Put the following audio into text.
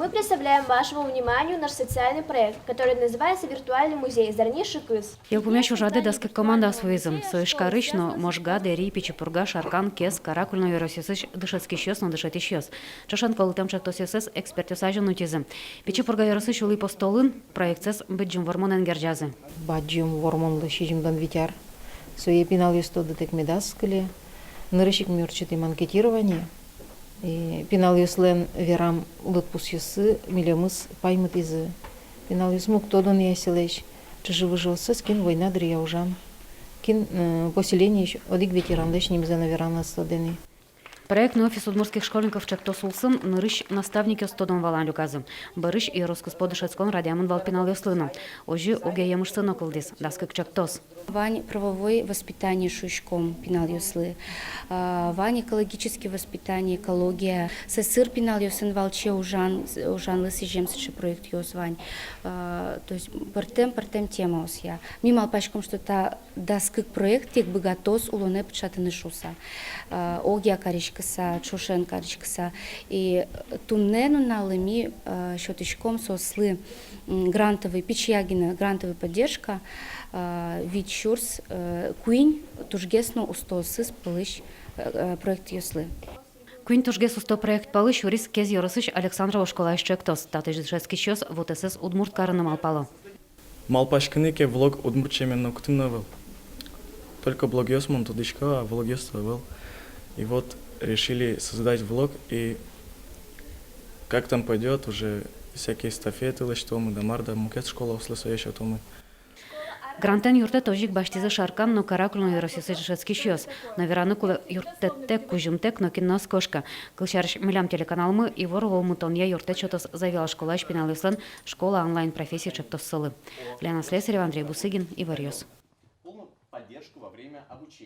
Мы представляем вашему вниманию наш социальный проект, который называется «Виртуальный музей Зарни-Шикыз». Я упомящу жады даска команда своизм. Соишкарыч, но можга, дери, пичепурга, шаркан, кес, каракульно юросисыч, дышецкий щес, но дышать щес. Чашан колытем чактосисыз, экспертисажен нутизм. Пичепурга юросыч улы постолын, проектсес быджим вормон энгерджазы. Баджим вормонлы шижимдан витяр. Свои пенал юстоды тек медаскали. Нырышик мюрчатый манкетирование. И пенал юслен верам улытпус юсы, милемыс паймыт изы. Пенал юсмук тодон яселеш. Чужи выжился, скин война дрия ужан. Кин поселение одик ветерандыш немзана верана стодени. Проектный офис удмуртских школьников Чактосулсын нырыш наставники стодом валан люказым. Барыш и Роскосподышецкон радиамын валпинал юслыну. Ожи оге ямышсын окылдис, даскык Чактос. Вань правовое воспитание шушком пинал юслы. Вань экологическое воспитание, экология. Сесыр пинал юсын валче ужан лысы жемсыши проект юзвань. То есть партем тема осья. Мимал пачком что-то даскык проект тек богатос улоне пчатаны шуса. Огия каричкаса, чушен каричкаса. И туннену налыми счетычком сослы грантовый пичьягина, грантовая поддержка. Вичурс Куин тужгесно устосыз пылыш проект юслы. Куин тужгес усто проект палыш юрис кез юросыч Александрова школа Чактос. Татыш дышецкий щес вот СС удмурт карыны малпало. Малпашкыныке влог удмуртчемен уктымновал. Только блог ёсмон тудышка, а влог ёствовал. И вот решили создать влог, и как там пойдет, уже всякие эстафеты, что мы, дамарда, мукет школа, услышал, то мы. Грантен юрте тожик баштизы шаркан, но каракульно юросисыч дышецкий щес. Наверано кулы юртеттек кужумтек, но киннос кошка. Кылчарыш милям телеканалмы и воровол мутонья юрте чотос завела школа шпинал юслен, школа онлайн профессии Чактос селы. Лена Слесарева, Андрей Бусыгин и Варьёс.